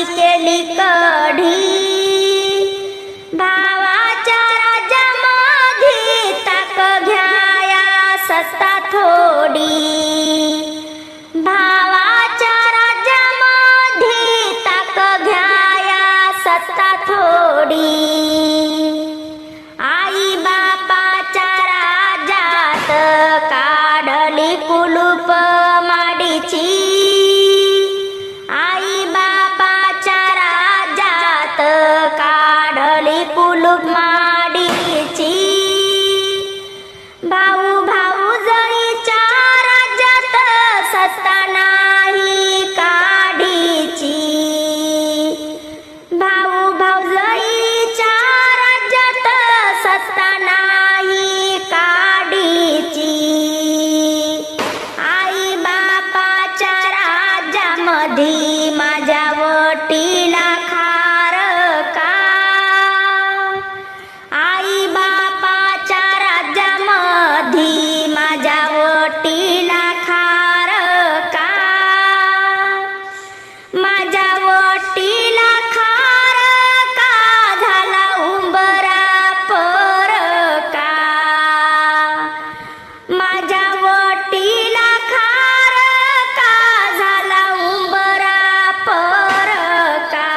केली कढी भावाच्या राज्यामध्ये ताक घ्याया सत्ता थोडी भावाच्या राज्यामध्ये ताक घ्याया सत्ता थोडी आई बापाच्या राज्यात काढली कुलूप माडीची आई बापाच्या राज्यात काढली कुलूप माडीची भाऊ भाऊजईच्या राज्यात सत्ता नाही काढीची भाऊ भाऊजईच्या राज्यात सत्ता नाही काढीची आई बापाच्या राज्यामध्ये माझ्या वटीला खार का आई बापाच्या राज्यामध्ये माझ्या वटीला खार का माझ्या वटीला खार का झाला उंबरा पर का माझ्या वटीला खार का झाला उंबरा पर का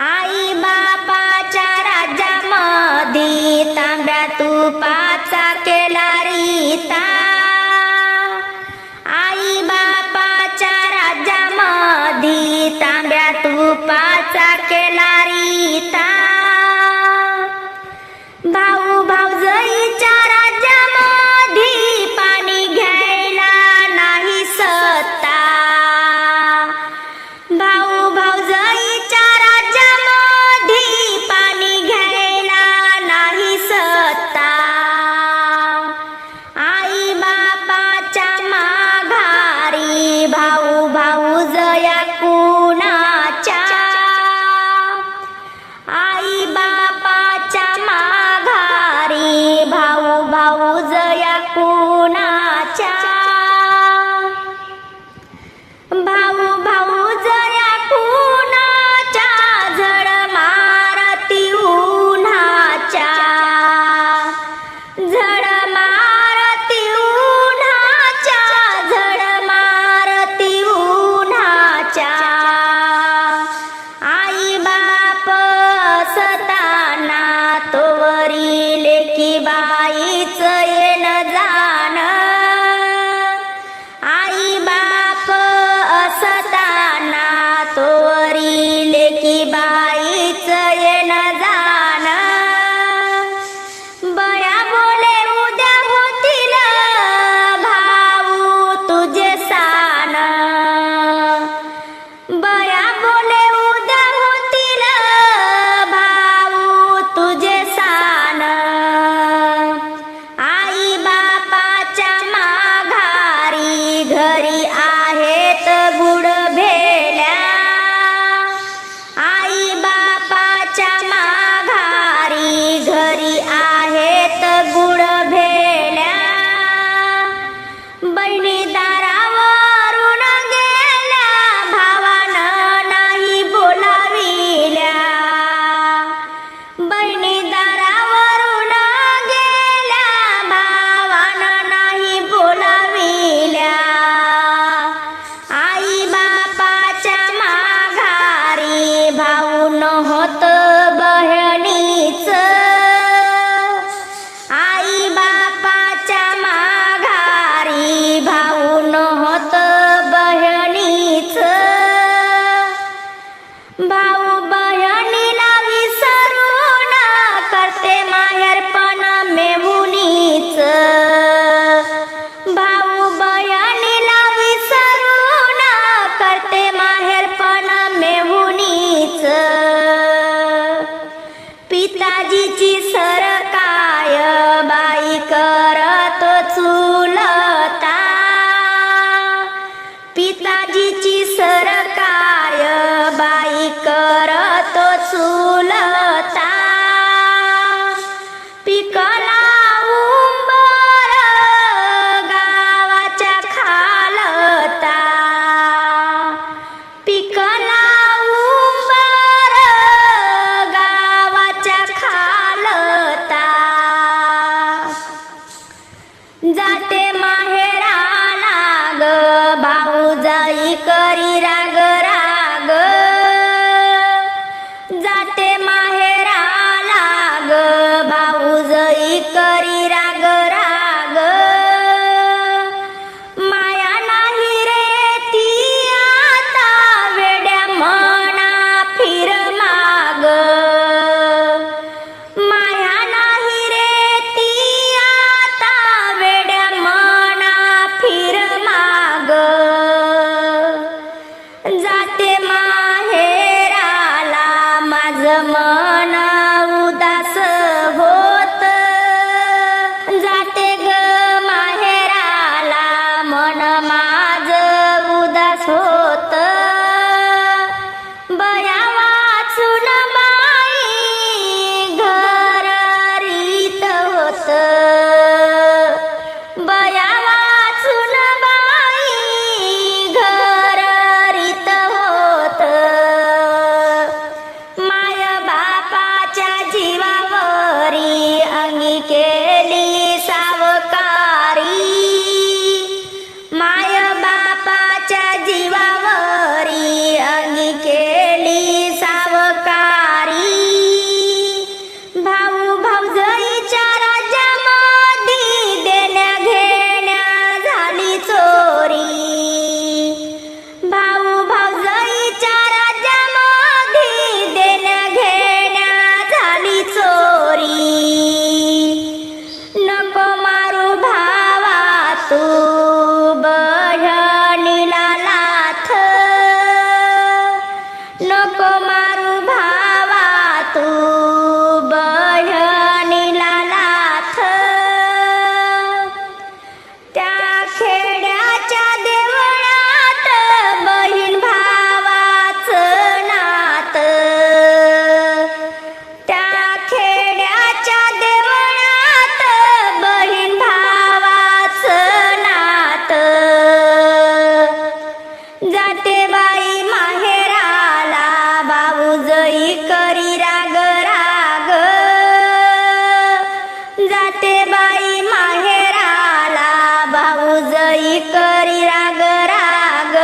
आई बापाच्या राज्यामध्ये तांब्या तुपाचा केला रीता आई बापाच्या राज्यामध्ये तांब्या तुपाचा केला रीता भाऊ भाऊजईच्या राज्यामध्ये पाणी घ्यायला नाही सत्ता भाऊ भाऊजईच्या राज्यामध्ये पाणी घ्यायला नाही सत्ता आई बापाच्या माघारी भाऊ भाऊजया कुणाच्या आई बापाच्या माघारी भाऊ भाऊजया कुणाच्या भाऊ भाऊजया कुणाच्या झळ मारती उन्हाच्या झळ मारती उन्हाच्या झळ मारती उन्हाच्या आई बाप असताना तोवरी लेकी बाईच येण जाण आई बाप असताना तोवरी लेकी बाईच येण जाण बया बोले उद्या होतील भाऊ तुझे सान बया बोले उद्या होतील भाऊ तुझे सान आई बापाच्या माघारी घरी आहेत गुड भेल्या आई बापाच्या माघारी घरी आहेत गुड भेल्या बहिणी दारावरून गेल्या भावानं नाही बोलाविल्या बहिणी दारावरून गेल्या भावानं नाही बोलाविल्या आई बापाच्या माघारी भाऊ नव्हत बहिणीच आई बापाच्या माघारी भाऊ नव्हत बहिणीच भाऊ बहिणीला विसरून करते माहेरपण मेहुनीच भाऊ बहिणीला विसरून करते माहेरपण मेहुनीच पिताजीची सरकाय बाई करत चुलता पिताजीची सरकाय बाई करत चुलता पिकला उंबर गावाच्या खालता पिक जाते माहेराला ग भाऊजाई करी राग राग जाते माहेराला ग भाऊजाई करी राग राग माया नाही रे ती आता वेड्या मना फिर माग माया नाही रे ती आता वेड्या मना फिर माग जाते माहेराला माझं मन उदास होत जाते ग माहेराला मन माझं उदास होत बया वाचून बाई घर रीत होत बया वाचून बाई घर रीत होत माय बापाच्या जीवावरी अंगी केली सावकारी माय बापाच्या जीवावरी अंगी केली सावकारी भाऊ भाऊजाईच्या राज्यामध्ये देण्या घेण्या झाली चोरी भाऊ भाऊजाईच्या राज्यामध्ये देण्या घेण्या झाली चोरी नको मारू भावा तू बहिणीला लाथ नको मारू भावा तू बहिणीला लाथ त्या खेड्याच्या देवळात बहीण भावाचं नात त्या खेड्याच्या देवळात बहीण भावाचं नात जाते बाई माहेराला भाऊजाई करी राग राग जाते बाई माहेराला भाऊजाई करी राग राग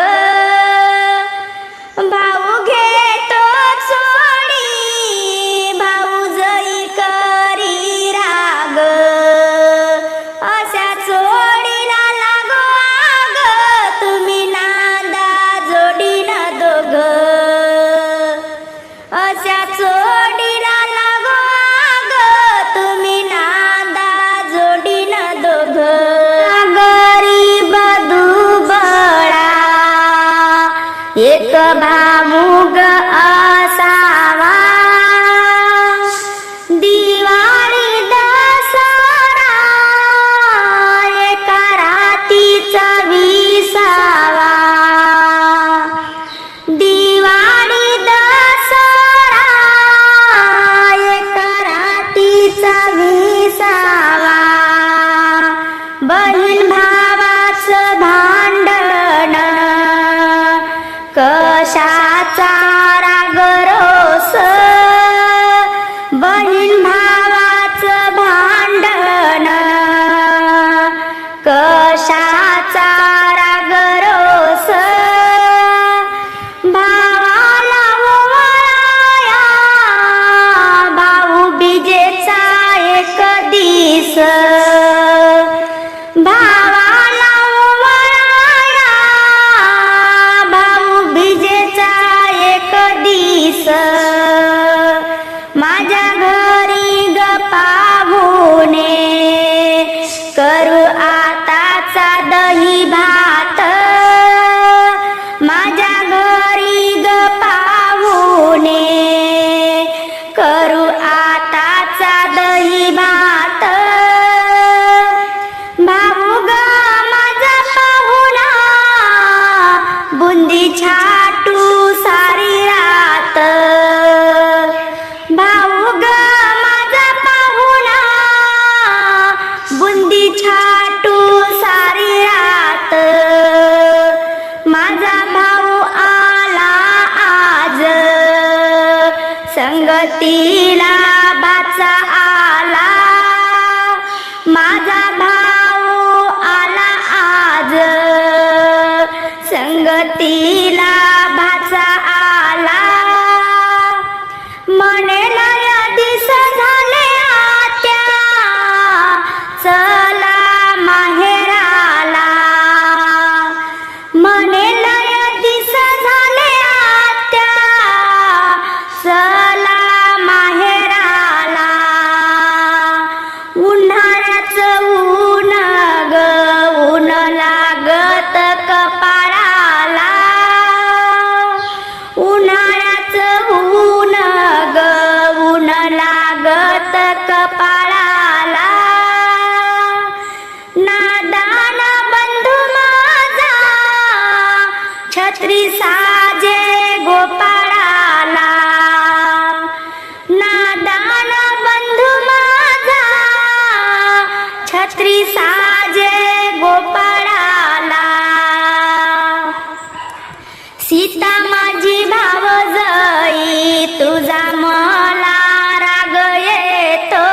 भाऊ घेतो सोडी भाऊजाई करी राग अशा चोडीला लागो आग तुम्ही नांदा जोडीनं दोघ अशा चोडीला लागो आग तुम्ही नांदा जोडीनं दोघ गरीब दुबळा एक भामुग असावा दिवाळी दसरा एका रातीचा विसावा दिवाळी दसरा एका रातीचा विसावा बहीण भावाचं भांडण कशाचा राग रोस बहीण भावाचं भांडण कशाचा राग रोस भावाला ओवाळाया भाऊ बीजेचा एक दिस भावाला ओवाळाया भाऊ बीजेचा एक दिस माझ्या घरी गपाहुने करू आताचा दही भात माझ्या घरी गपाहुने करू आताचा दही भात भाऊ ग माझा पाहुणा बुंदी छाटू सारी रात भाऊ ग माझा पाहुणा बुंदी छाटू सारी रात माझा भाऊ आला आज संगतीला बाचा आला माझा भाऊ तिला भाचा आला, म्हणे लय दिस झाले आत्या, चला माहेराला. म्हणे लय दिस झाले आत्या, चला माहेराला. उन्हाळ्याचं ऊन ग ऊन लागत कपाळाला, उन्हाळ्याचं ऊन ग ऊन लागत कपाळाला. नादान बंधू माझा छत्री साजे गोपाळाला, नादान बंधू माझा छत्री साजे गोपाळाला. सीता माझी भावजई तुझा मला राग येतो,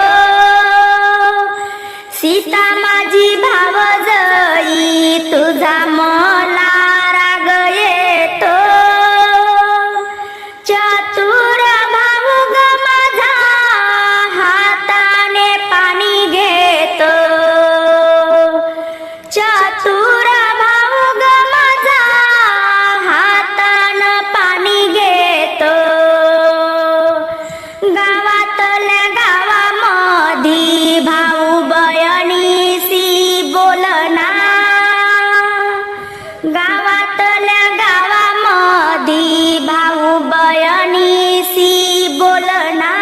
सीता माझी भावजई तुझा मला राग येतो. चतुर भाऊ ग माझा हाताने पाणी घेतो, चतुर भाऊ ग माझा हातानं पाणी घेतो. गावातल्या गावामधी भाऊ बहिणीशी बोलना, गावातल्या गावामधी भाऊ बहिणीशी बोलना.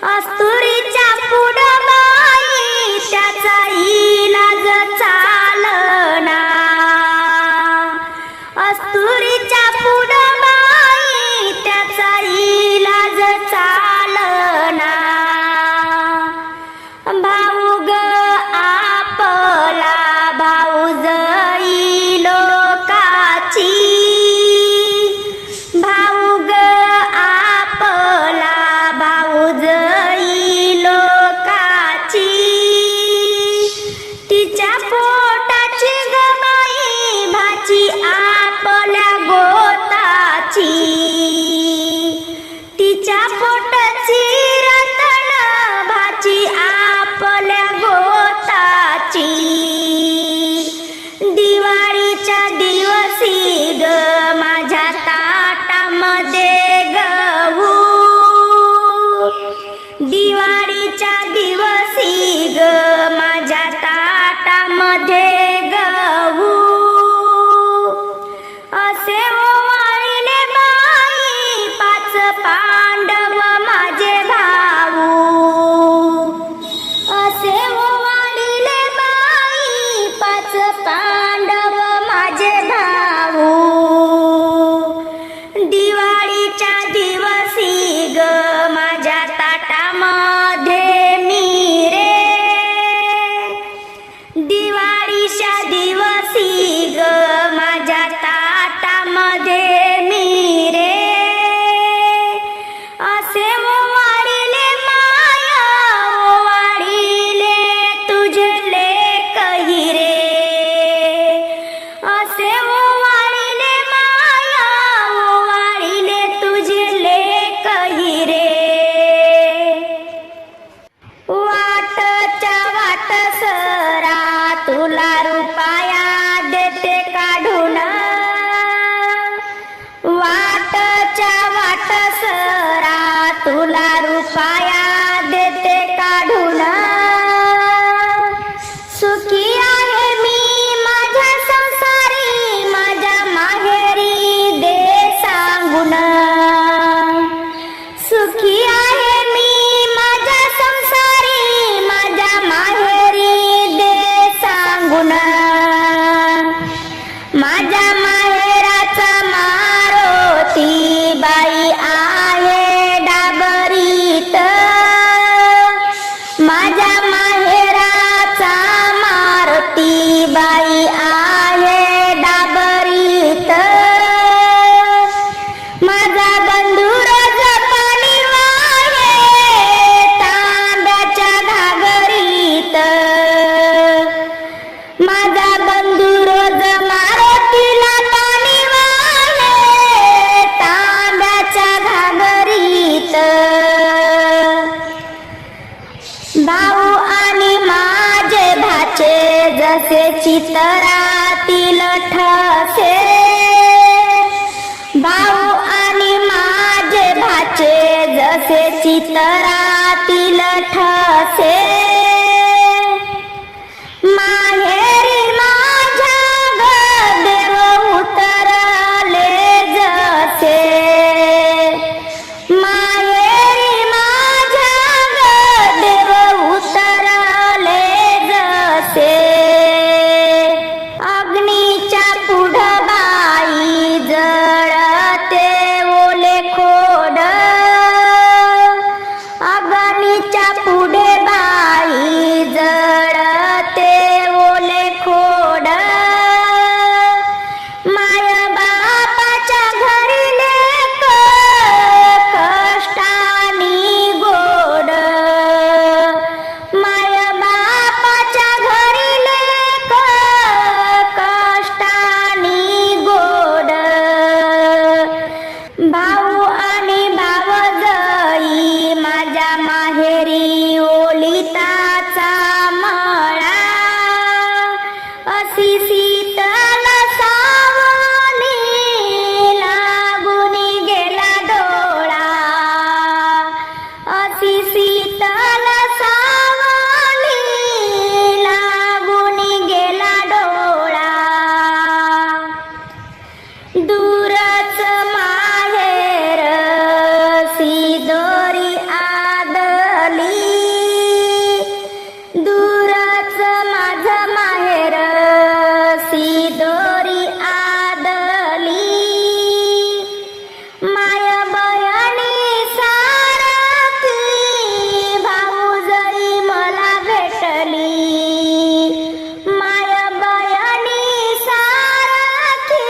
अस्तुरीच्या पुढं बाई त्याचा इलाज चालना, अस्तुरीच्या पुढं बाई त्याचा इलाज चालना. भाऊ ग आपला भाऊजई लोकाची, भाऊ ग आपला भाऊजई लोकाची. तिच्या पोटाची ग बाई भाची आपल्या गोताची, तिच्या पोटाची रतन भाची आपल्या गोताची. दिवाळीच्या दिवशी ग माझ्या ताटामध्ये गहू, दिवाळीच्या दिवशी ग माझ्या ताटामध्ये गहू. असे ओवाळीने बाई पाच पांडव माझे भाऊ, असे ओवाळीले बाई पाच पांडव माझे भाऊ. दिवाळीच्या दिवशी ग माझ्या ताटामध्ये मी रे, दिवाळीच्या दिवशी ग माझ्या ताटामध्ये मी रे. असे ओवाळीले माया ओवाळीले तुझे लेक हिरे, असे ओवाळीले माया ओवाळीले तुझे लेक हिरे. वाटच्या वाट सरा तुला रुपया देते काढून, वाटच्या वाट सरा तुला रुपया देते काढून. सुखी आहे मी माझ्या संसारी माझ्या माहेरी दे सांगून, सुखी आहे मी माझ्या संसारी माझ्या माहेरी दे सांगून. माझ्या माहेराचा मारोती बाई आहे डाबरीत, माझ्या माहेराचा मारुती बाई आहे डाबरीत. माझा बंधू रोज पाणी वाहे तांब्याच्या घागरीत, माझा बंधू रोज मारुती जसे चितरातील ठसे, भाऊ आणि माझे भाचे जसे चितरातील ठसे, माहेरी माझ्या ग देव उतरले जसे, माहेरी माझ्या ग देव उतरले जसे, अग्नीच्या पुढं बाई जळते ओले खोड, अग्नीच्या पुढे बाई जळते ओले खोड, माय बापाच्या घरी लेक कष्टानी गोड, माय बापाच्या घरी लेक कष्टानी गोड, भाऊ आणि भावजई माझ्या माहेरी ओलिताचा मळा, अशी शीतल सावली लागून गेला डोळा, अशी शीतल सावली लागून गेला डोळा, दूरच माहेर सिदोरी आदली, दूरच माझं माहेर सिदोरी आदली, माय बहिणी सारखी भाऊजई मला भेटली, माय बहिणी सारखी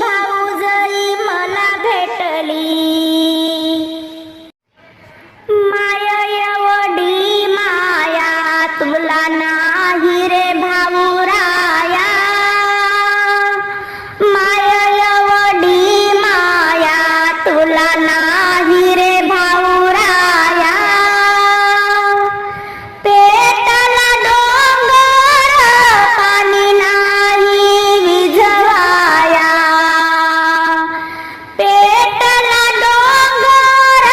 भाऊजई मला भेटली, माया एवढी माया तुला नाही रे भाऊराया, माया एवढी माया तुला नाही रे भाऊराया, पेटला डोंगर पाणी नाही विझवाया, पेटला डोंगर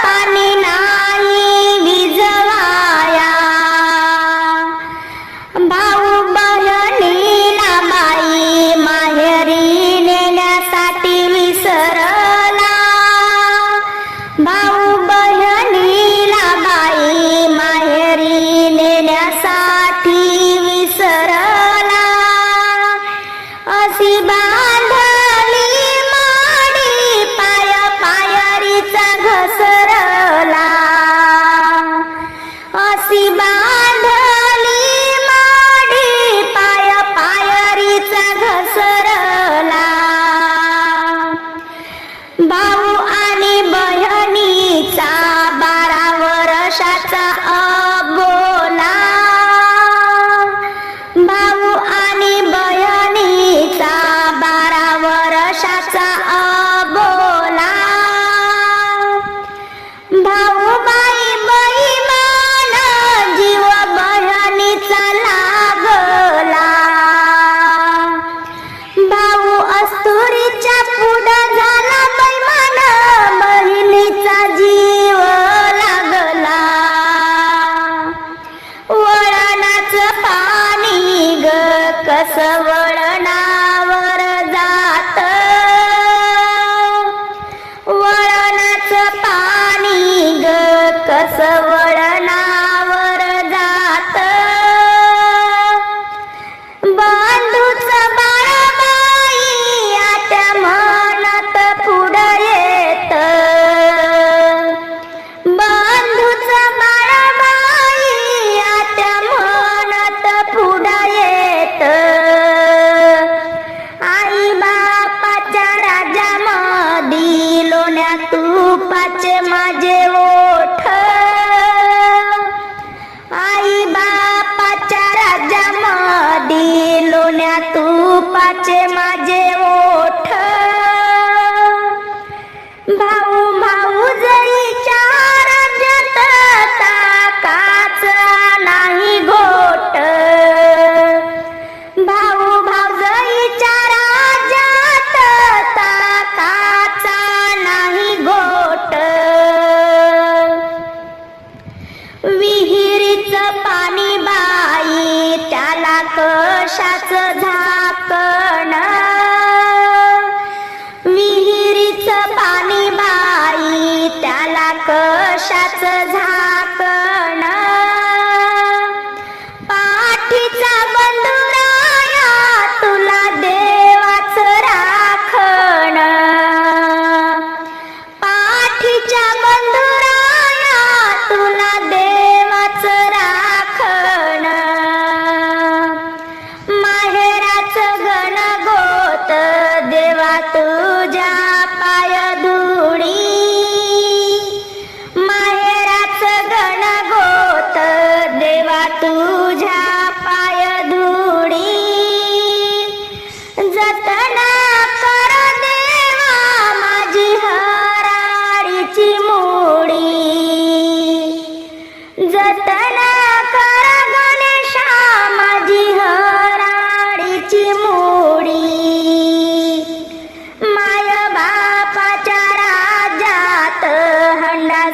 पाणी नाही विझवाया, भाऊ बहिणीला बाई माहेरी नेण्यासाठी विसरला, भाऊ बहिणीला बाई माहेरी नेण्यासाठी विसरला, अशी बांधली माडी पाय पायरीचा घसरला, अशी बांधली माडी पाय पायरीचा घसरला, भाऊ आणि बहिणीचा 12 वर्षाचा अबोला, भाऊ आणि बहिणीचा 12 वर्षाचा अबोला, भाऊ बाई बैमान जीव बहिणीचा लागला, भाऊ अस्तुरीच्या पुढं झाला बैमान बहिणीचा जीव लागला, वळणाचं पाणी ग कस वळणावर जात, वळणाचं पाणी ग कस वळणावर जात, बंधूच बाळाबाई आत्या म्हणत पुढं येत, बंधूच बाळाबाई आत्या म्हणत पुढं येत, आई बापाच्या राज्यामधी लोण्या तुपाचे माझे ओठ, आई बापाच्या राज्यामधी लोण्या तुपाचे माझे ओठ, भाऊ भाऊ जरीच्या राज्यात ताकाचा नाही घोट,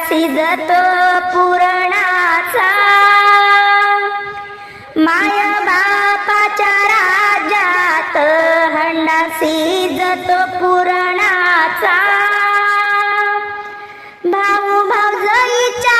शिजतो पुरणाचा, माय बापाच्या राज्यात हंडा शिजतो पुरणाचा. भाऊ भाऊजाईच्या